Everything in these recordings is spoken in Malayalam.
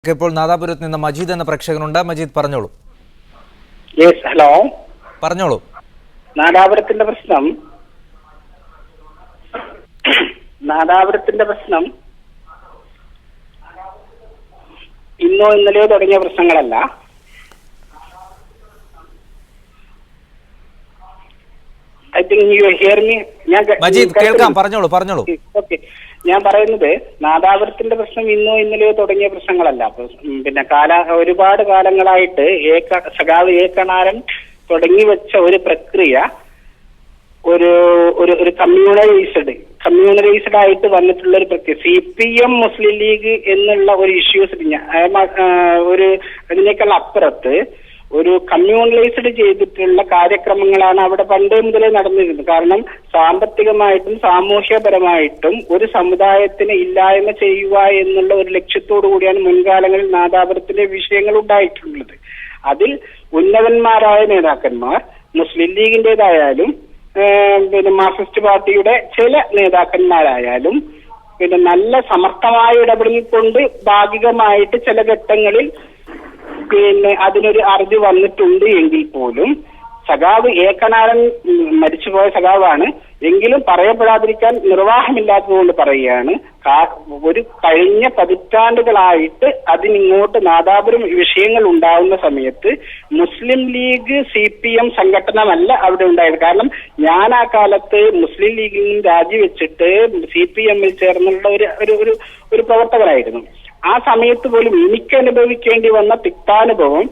ഇപ്പോൾ നാദാപുരത്ത് നിന്ന് മജീദ് എന്ന പ്രേക്ഷകനുണ്ട്. മജീദ് പറഞ്ഞോളൂ. ഹലോ, പറഞ്ഞോളൂ. നാദാപുരത്തിന്റെ പ്രശ്നം ഇന്നോ ഇന്നലെയോ തുടങ്ങിയ പ്രശ്നങ്ങളല്ല. I think you hear me. Majeed കേൾക്കാം, പറഞ്ഞോളൂ. ഓക്കെ, ഞാൻ പറയുന്നത് നാദാപുരത്തിന്റെ പ്രശ്നം ഇന്നോ ഇന്നലെയോ തുടങ്ങിയ പ്രശ്നങ്ങളല്ല. പിന്നെ ഒരുപാട് കാലങ്ങളായിട്ട് സഖാവ് കണാരൻ തുടങ്ങി വെച്ച ഒരു പ്രക്രിയ ഒരു കമ്മ്യൂണലൈസ്ഡ് ആയിട്ട് വന്നിട്ടുള്ള ഒരു പ്രക്രിയ. CPM മുസ്ലിം ലീഗ് എന്നുള്ള ഒരു ഇഷ്യൂസ് അതിനേക്കാൾ അപ്പുറത്ത് ഒരു കമ്മ്യൂണലൈസ്ഡ് ചെയ്തിട്ടുള്ള കാര്യക്രമങ്ങളാണ് അവിടെ പണ്ടേ മുതലേ നടന്നിരുന്നത്. കാരണം സാമ്പത്തികമായിട്ടും സാമൂഹ്യപരമായിട്ടും ഒരു സമുദായത്തിനെ ഇല്ലായ്മ ചെയ്യുക എന്നുള്ള ഒരു ലക്ഷ്യത്തോടു കൂടിയാണ് മുൻകാലങ്ങളിൽ നാദാപുരത്തിലെ വിഷയങ്ങൾ ഉണ്ടായിട്ടുള്ളത്. അതിൽ ഉന്നതന്മാരായ നേതാക്കന്മാർ മുസ്ലിം ലീഗിന്റേതായാലും പിന്നെ മാർക്സിസ്റ്റ് പാർട്ടിയുടെ ചില നേതാക്കന്മാരായാലും പിന്നെ നല്ല സമർത്ഥമായ ഇടപെടലുകൊണ്ട് ഭാഗികമായിട്ട് ചില ഘട്ടങ്ങളിൽ പിന്നെ അതിനൊരു അറിവ് വന്നിട്ടുണ്ട് എങ്കിൽ പോലും സഖാവ് കണാരൻ മരിച്ചുപോയ സഖാവാണ്. എങ്കിലും പറയപ്പെടാതിരിക്കാൻ നിർവാഹമില്ലാത്തതുകൊണ്ട് പറയുകയാണ്, ഒരു കഴിഞ്ഞ പതിറ്റാണ്ടുകളായിട്ട് അതിനിങ്ങോട്ട് നാദാപുരം വിഷയങ്ങൾ ഉണ്ടാവുന്ന സമയത്ത് മുസ്ലിം ലീഗ് CPM സംഘടനമല്ല അവിടെ ഉണ്ടായത്. കാരണം ഞാൻ ആ കാലത്ത് മുസ്ലിം ലീഗിൽ നിന്ന് രാജിവെച്ചിട്ട് CPM-ൽ ചേർന്നുള്ള ഒരു പ്രവർത്തകരായിരുന്നു. ആ സമയത്ത് പോലും എനിക്ക് അനുഭവിക്കേണ്ടി വന്ന തിക്താനുഭവം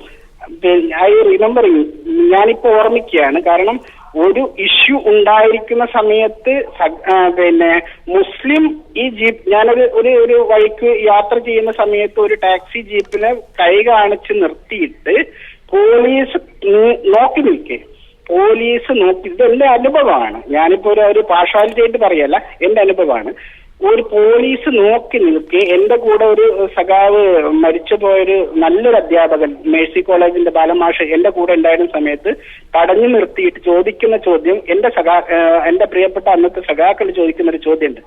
ഐ റിമെമ്പറിങ്, ഞാനിപ്പോ ഓർമ്മിക്കുകയാണ്. കാരണം ഒരു ഇഷ്യൂ ഉണ്ടായിരിക്കുന്ന സമയത്ത് പിന്നെ മുസ്ലിം ഈ ജീപ്പ്, ഞാനൊരു വഴിക്ക് യാത്ര ചെയ്യുന്ന സമയത്ത് ഒരു ടാക്സി ജീപ്പിനെ കൈ കാണിച്ച് നിർത്തിയിട്ട് പോലീസ് നോക്കി നിൽക്കേ, പോലീസ് നോക്കി. ഇത് എന്റെ അനുഭവമാണ്, ഞാനിപ്പോ ഒരു പാർഷ്വാലിറ്റി ആയിട്ട് പറയല്ല, എന്റെ അനുഭവമാണ്. ഒരു പോലീസ് നോക്കി നിൽക്കെ എന്റെ കൂടെ ഒരു സഖാവ് മരിച്ചുപോയൊരു നല്ലൊരു അധ്യാപകൻ മേഴ്സി കോളേജിന്റെ ബാലമാഷ് എന്റെ കൂടെ ഉണ്ടായിരുന്ന സമയത്ത് തടഞ്ഞു നിർത്തിയിട്ട് ചോദിക്കുന്ന ചോദ്യം, എന്റെ പ്രിയപ്പെട്ട അന്നത്തെ സഖാക്കൾ ചോദിക്കുന്ന ഒരു ചോദ്യമുണ്ട്,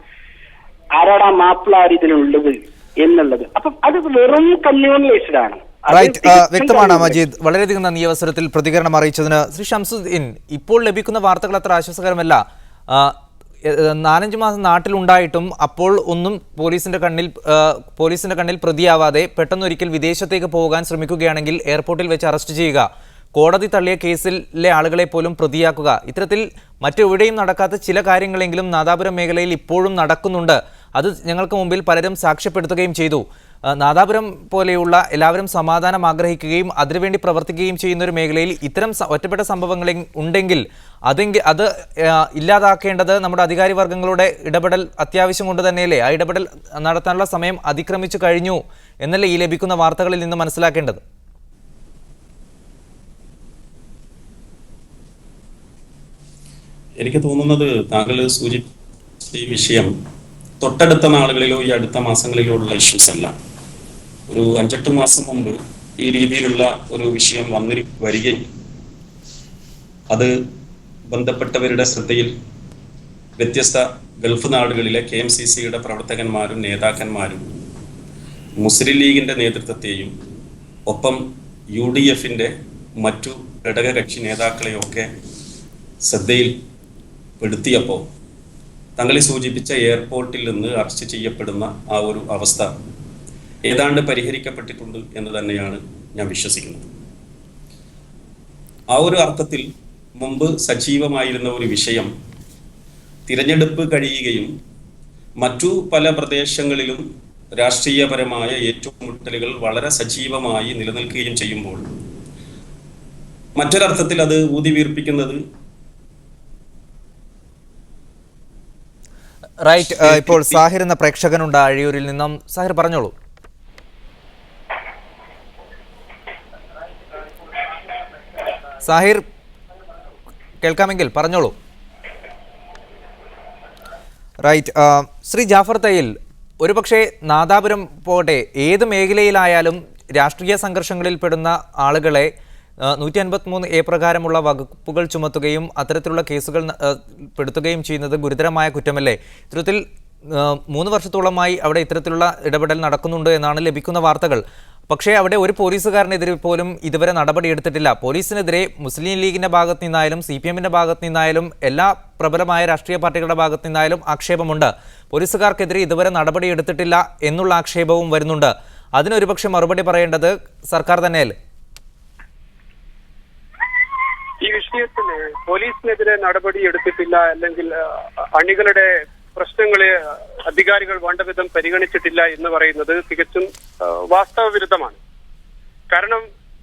ആരാടാ മാപ്പിളാർ ഇതിനുള്ളത് എന്നുള്ളത്. അപ്പം അത് വെറും കമ്മ്യൂണലൈസ്ഡ് ആണ്. വ്യക്തമാണ് മജീദ്. വളരെയധികം നന്ദി അവസരത്തിൽ പ്രതികരണം അറിയിച്ചതിന്. ശ്രീ ഷംസുദ്ദീൻ, ഇപ്പോൾ ലഭിക്കുന്ന വാർത്തകൾ അത്ര ആശ്വാസകരമല്ല. 4-5 മാസം നാട്ടിലുണ്ടായിട്ടും അപ്പോൾ ഒന്നും പോലീസിന്റെ കണ്ണിൽ പ്രതിയാവാതെ പെട്ടെന്നൊരിക്കൽ വിദേശത്തേക്ക് പോകാൻ ശ്രമിക്കുകയാണെങ്കിൽ എയർപോർട്ടിൽ വെച്ച് അറസ്റ്റ് ചെയ്യുക, കോടതി തള്ളിയ കേസിലെ ആളുകളെ പോലും പ്രതിയാക്കുക, ഇത്തരത്തിൽ മറ്റെവിടെയും നടക്കാത്ത ചില കാര്യങ്ങളെങ്കിലും നാദാപുരം മേഖലയിൽ ഇപ്പോഴും നടക്കുന്നുണ്ട്. അത് ഞങ്ങൾക്ക് മുമ്പിൽ പലരും സാക്ഷ്യപ്പെടുത്തുകയും ചെയ്തു. നാദാപുരം പോലെയുള്ള എല്ലാവരും സമാധാനം ആഗ്രഹിക്കുകയും അതിനുവേണ്ടി പ്രവർത്തിക്കുകയും ചെയ്യുന്ന ഒരു മേഖലയിൽ ഇത്തരം ഒറ്റപ്പെട്ട സംഭവങ്ങൾ ഉണ്ടെങ്കിൽ അത് ഇല്ലാതാക്കേണ്ടത് നമ്മുടെ അധികാരി വർഗങ്ങളുടെ ഇടപെടൽ അത്യാവശ്യം കൊണ്ട് തന്നെയല്ലേ? ആ ഇടപെടൽ നടത്താനുള്ള സമയം അതിക്രമിച്ചു കഴിഞ്ഞു എന്നല്ലേ ഈ ലഭിക്കുന്ന വാർത്തകളിൽ നിന്ന് മനസ്സിലാക്കേണ്ടത്? എനിക്ക് തോന്നുന്നത് താങ്കൾ സൂചിപ്പിച്ച ഈ വിഷയം തൊട്ടടുത്ത നാളുകളിലോ ഈ അടുത്ത മാസങ്ങളിലോ ഉള്ള ഇഷ്യൂസ് അല്ല. ഒരു 5-8 മാസം മുമ്പ് ഈ രീതിയിലുള്ള ഒരു വിഷയം വരികയും അത് ബന്ധപ്പെട്ടവരുടെ ശ്രദ്ധയിൽ വ്യത്യസ്ത ഗൾഫ് നാടുകളിലെ KMCC-യുടെ പ്രവർത്തകന്മാരും നേതാക്കന്മാരും മുസ്ലിം ലീഗിന്റെ നേതൃത്വത്തെയും ഒപ്പം UDF-ന്റെ മറ്റു ഘടകകക്ഷി നേതാക്കളെയൊക്കെ ശ്രദ്ധയിൽ പെടുത്തിയപ്പോൾ തങ്ങളെ സൂചിപ്പിച്ച എയർപോർട്ടിൽ നിന്ന് അറസ്റ്റ് ചെയ്യപ്പെടുന്ന ആ ഒരു അവസ്ഥ ഏതാണ്ട് പരിഹരിക്കപ്പെട്ടിട്ടുണ്ട് എന്ന് തന്നെയാണ് ഞാൻ വിശ്വസിക്കുന്നത്. ആ ഒരു അർത്ഥത്തിൽ മുമ്പ് സജീവമായിരുന്ന ഒരു വിഷയം തിരഞ്ഞെടുപ്പ് കഴിയുകയും മറ്റു പല പ്രദേശങ്ങളിലും രാഷ്ട്രീയപരമായ ഏറ്റുമുട്ടലുകൾ വളരെ സജീവമായി നിലനിൽക്കുകയും ചെയ്യുമ്പോൾ മറ്റൊരർത്ഥത്തിൽ അത് ഊതിവീർപ്പിക്കുന്നത് റൈറ്റ്. ഇപ്പോൾ സാഹിർ എന്ന പ്രേക്ഷകനുണ്ട് അഴിയൂരിൽ നിന്നും. സാഹിർ പറഞ്ഞോളൂ. സാഹിർ കേൾക്കാമെങ്കിൽ പറഞ്ഞോളൂ. റൈറ്റ്. ശ്രീ ജാഫർ തയ്യിൽ, ഒരുപക്ഷെ നാദാപുരം പോകട്ടെ, ഏത് മേഖലയിലായാലും രാഷ്ട്രീയ സംഘർഷങ്ങളിൽ പെടുന്ന ആളുകളെ 153A പ്രകാരമുള്ള വകുപ്പുകൾ ചുമത്തുകയും അത്തരത്തിലുള്ള കേസുകൾ പെടുത്തുകയും ചെയ്യുന്നത് ഗുരുതരമായ കുറ്റമല്ലേ? ഇത്തരത്തിൽ 3 വർഷത്തോളമായി അവിടെ ഇത്തരത്തിലുള്ള ഇടപെടൽ നടക്കുന്നുണ്ട് എന്നാണ് ലഭിക്കുന്ന വാർത്തകൾ. പക്ഷേ അവിടെ ഒരു പോലീസുകാരനെതിരെ പോലും ഇതുവരെ നടപടിയെടുത്തിട്ടില്ല. പോലീസിനെതിരെ മുസ്ലിം ലീഗിന്റെ ഭാഗത്ത് നിന്നായാലും CPM-ന്റെ ഭാഗത്ത് നിന്നായാലും എല്ലാ പ്രബലമായ രാഷ്ട്രീയ പാർട്ടികളുടെ ഭാഗത്ത് നിന്നായാലും ആക്ഷേപമുണ്ട്. പോലീസുകാർക്കെതിരെ ഇതുവരെ നടപടിയെടുത്തിട്ടില്ല എന്നുള്ള ആക്ഷേപവും വരുന്നുണ്ട്. അതിനൊരുപക്ഷെ മറുപടി പറയേണ്ടത് സർക്കാർ തന്നെയല്ലേ? ഈ വിഷയത്തിൽ പോലീസിനെതിരെ നടപടി എടുത്തിട്ടില്ല, അല്ലെങ്കിൽ അണികളുടെ പ്രശ്നങ്ങളെ അധികാരികൾ വേണ്ട വിധം പരിഗണിച്ചിട്ടില്ല എന്ന് പറയുന്നത് തികച്ചും വാസ്തവ വിരുദ്ധമാണ്. കാരണം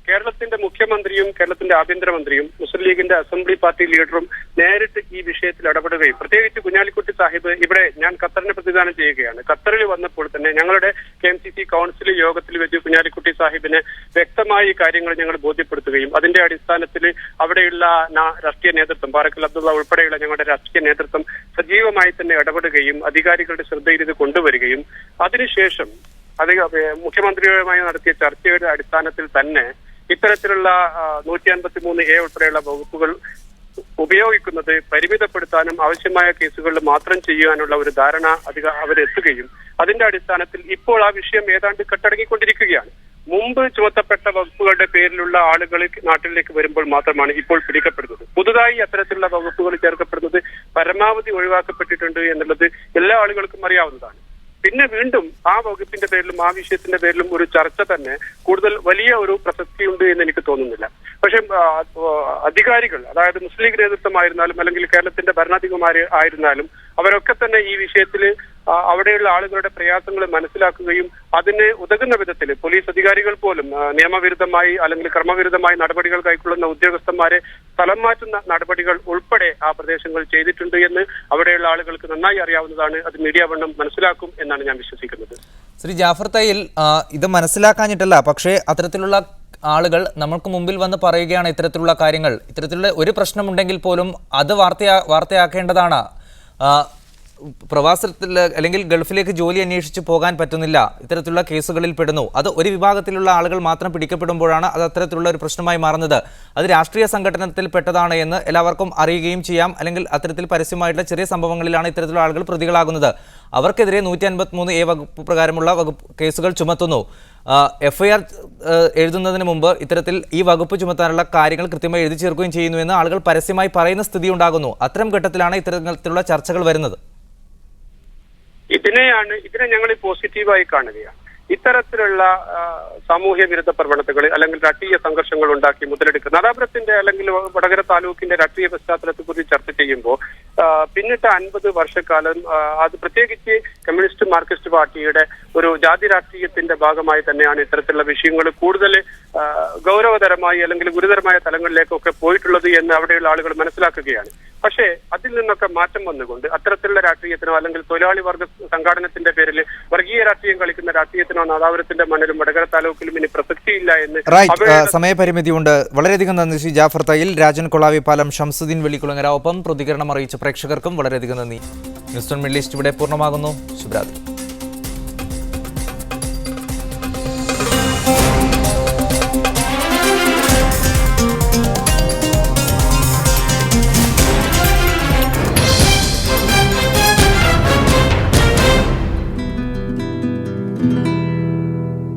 കേരളത്തിന്റെ മുഖ്യമന്ത്രിയും കേരളത്തിന്റെ ആഭ്യന്തരമന്ത്രിയും മുസ്ലിം ലീഗിന്റെ അസംബ്ലി പാർട്ടി ലീഡറും നേരിട്ട് ഈ വിഷയത്തിൽ ഇടപെടുകയും, പ്രത്യേകിച്ച് കുഞ്ഞാലിക്കുട്ടി സാഹിബ് ഇവിടെ ഞാൻ ഖത്തറിനെ പ്രതിദാനം ചെയ്യുകയാണ്. ഖത്തറിൽ വന്നപ്പോൾ തന്നെ ഞങ്ങളുടെ KMCC കൗൺസിൽ യോഗത്തിൽ വെച്ച് കുഞ്ഞാലിക്കുട്ടി സാഹിബിനെ വ്യക്തമായി കാര്യങ്ങൾ ഞങ്ങൾ ബോധ്യപ്പെടുത്തുകയും അതിന്റെ അടിസ്ഥാനത്തിൽ അവിടെയുള്ള രാഷ്ട്രീയ നേതൃത്വം, ബാറക്കൽ അബ്ദുള്ള ഉൾപ്പെടെയുള്ള ഞങ്ങളുടെ രാഷ്ട്രീയ നേതൃത്വം സജീവമായി തന്നെ ഇടപെടുകയും അധികാരികളുടെ ശ്രദ്ധയിൽ ഇത് കൊണ്ടുവരികയും അതിനുശേഷം മുഖ്യമന്ത്രിയുമായി നടത്തിയ ചർച്ചയുടെ അടിസ്ഥാനത്തിൽ തന്നെ ഇത്തരത്തിലുള്ള 153A ഉൾപ്പെടെയുള്ള വകുപ്പുകൾ ഉപയോഗിക്കുന്നത് പരിമിതപ്പെടുത്താനും ആവശ്യമായ കേസുകളിൽ മാത്രം ചെയ്യാനുള്ള ഒരു ധാരണ അവരെത്തുകയും അതിന്റെ അടിസ്ഥാനത്തിൽ ഇപ്പോൾ ആ വിഷയം ഏതാണ്ട് കെട്ടടങ്ങിക്കൊണ്ടിരിക്കുകയാണ്. മുമ്പ് ചുമത്തപ്പെട്ട വകുപ്പുകളുടെ പേരിലുള്ള ആളുകൾ നാട്ടിലേക്ക് വരുമ്പോൾ മാത്രമാണ് ഇപ്പോൾ പിടിക്കപ്പെടുന്നത്. പുതുതായി അത്തരത്തിലുള്ള വകുപ്പുകൾ ചേർക്കപ്പെടുന്നത് പരമാവധി ഒഴിവാക്കപ്പെട്ടിട്ടുണ്ട് എന്നുള്ളത് എല്ലാ ആളുകൾക്കും അറിയാവുന്നതാണ്. പിന്നെ വീണ്ടും ആ വകുപ്പിന്റെ പേരിലും ആ വിഷയത്തിന്റെ പേരിലും ഒരു ചർച്ച തന്നെ കൂടുതൽ വലിയ ഒരു പ്രസക്തിയുണ്ട് എന്ന് എനിക്ക് തോന്നുന്നില്ല. പക്ഷെ അധികാരികൾ, അതായത് മുസ്ലിം ലീഗ് നേതൃത്വമായിരുന്നാലും അല്ലെങ്കിൽ കേരളത്തിന്റെ ഭരണാധികാരിമാർ ആയിരുന്നാലും അവരൊക്കെ തന്നെ ഈ വിഷയത്തിൽ അവിടെയുള്ള ആളുകളുടെ പ്രയാസങ്ങൾ മനസ്സിലാക്കുകയും അതിന് ഉതകുന്ന വിധത്തിൽ പോലീസ് അധികാരികൾ പോലും നിയമവിരുദ്ധമായി അല്ലെങ്കിൽ ക്രമവിരുദ്ധമായി നടപടികൾ കൈക്കൊള്ളുന്ന ഉദ്യോഗസ്ഥന്മാരെ സ്ഥലം മാറ്റുന്ന നടപടികൾ ഉൾപ്പെടെ ആ പ്രദേശങ്ങൾ ചെയ്തിട്ടുണ്ട് എന്ന് അവിടെയുള്ള ആളുകൾക്ക് നന്നായി അറിയാവുന്നതാണ്. അത് മീഡിയ വണ്ണം മനസ്സിലാക്കും എന്നാണ് ഞാൻ വിശ്വസിക്കുന്നത്. ശ്രീ ജാഫർ തയ്യിൽ, ഇത് മനസ്സിലാക്കാഞ്ഞിട്ടല്ല, പക്ഷേ അത്തരത്തിലുള്ള ആളുകൾ നമ്മൾക്ക് മുമ്പിൽ വന്ന് പറയുകയാണ് ഇത്തരത്തിലുള്ള കാര്യങ്ങൾ. ഇത്തരത്തിലുള്ള ഒരു പ്രശ്നമുണ്ടെങ്കിൽ പോലും അത് വാർത്തയാക്കേണ്ടതാണ്. പ്രവാസത്തിൽ അല്ലെങ്കിൽ ഗൾഫിലേക്ക് ജോലി അന്വേഷിച്ച് പോകാൻ പറ്റുന്നില്ല, ഇത്തരത്തിലുള്ള കേസുകളിൽ പെടുന്നു. അത് ഒരു വിഭാഗത്തിലുള്ള ആളുകൾ മാത്രം പിടിക്കപ്പെടുമ്പോഴാണ് അത് അത്തരത്തിലുള്ള ഒരു പ്രശ്നമായി മാറുന്നത്. അത് രാഷ്ട്രീയ സംഘടനത്തിൽ പെട്ടതാണ് എന്ന് എല്ലാവർക്കും അറിയുകയും ചെയ്യാം. അല്ലെങ്കിൽ അത്തരത്തിൽ പരസ്യമായിട്ടുള്ള ചെറിയ സംഭവങ്ങളിലാണ് ഇത്തരത്തിലുള്ള ആളുകൾ പ്രതികളാകുന്നത്. അവർക്കെതിരെ 153A വകുപ്പ് പ്രകാരമുള്ള കേസുകൾ ചുമത്തുന്നു. FIR എഴുതുന്നതിന് മുമ്പ് ഇത്തരത്തിൽ ഈ വകുപ്പ് ചുമത്താനുള്ള കാര്യങ്ങൾ കൃത്യമായി എഴുതി ചേർക്കുകയും ചെയ്യുന്നു എന്ന് ആളുകൾ പരസ്യമായി പറയുന്ന സ്ഥിതി ഉണ്ടാകുന്നു. അത്തരം ഘട്ടത്തിലാണ് ഇത്തരത്തിലുള്ള ചർച്ചകൾ വരുന്നത്. ഇതിനെ ഞങ്ങൾ പോസിറ്റീവായി കാണുകയാണ്. ഇത്തരത്തിലുള്ള സാമൂഹ്യ വിരുദ്ധ പ്രവണതകൾ അല്ലെങ്കിൽ രാഷ്ട്രീയ സംഘർഷങ്ങൾ ഉണ്ടാക്കി മുതലെടുക്കുക നാദാപുരത്തിന്റെ അല്ലെങ്കിൽ വടകര താലൂക്കിന്റെ രാഷ്ട്രീയ പശ്ചാത്തലത്തെ കുറിച്ച് ചർച്ച ചെയ്യുമ്പോൾ പിന്നിട്ട 50 വർഷക്കാലം അത് പ്രത്യേകിച്ച് കമ്മ്യൂണിസ്റ്റ് മാർക്സിസ്റ്റ് പാർട്ടിയുടെ ഒരു ജാതി രാഷ്ട്രീയത്തിന്റെ ഭാഗമായി തന്നെയാണ് ഇത്തരത്തിലുള്ള വിഷയങ്ങൾ കൂടുതൽ ഗൗരവതരമായി അല്ലെങ്കിൽ ഗുരുതരമായ തലങ്ങളിലേക്കൊക്കെ പോയിട്ടുള്ളത് എന്ന് അവിടെയുള്ള ആളുകൾ മനസ്സിലാക്കുകയാണ്. പക്ഷേ അതിൽ നിന്നൊക്കെ മാറ്റം വന്നുകൊണ്ട് അത്തരത്തിലുള്ള രാഷ്ട്രീയത്തിനോ അല്ലെങ്കിൽ തൊഴിലാളി വർഗ സംഘാടനത്തിന്റെ പേരിൽ വർഗീയ രാഷ്ട്രീയം കളിക്കുന്ന രാഷ്ട്രീയത്തിനോ നാദാപുരത്തിന്റെ മണ്ണിലും വടകര താലൂക്കിലും ഇനി പ്രസക്തിയില്ല എന്ന് സമയപരിമിതിയുണ്ട്. വളരെയധികം നന്ദി ശ്രീ ജാഫർ തയ്യിൽ. രാജൻ കൊളാവിപ്പാലം, ഷംസുദ്ദീൻ വെള്ളിക്കുളങ്ങര, ഒപ്പം പ്രതികരണം അറിയിച്ച പ്രേക്ഷകർക്കും വളരെയധികം നന്ദി. ന്യൂസ് ഓൺ മിഡിൽ ഈസ്റ്റ് ഇവിടെ പൂർണ്ണമാകുന്നു. ശുഭരാത്രി.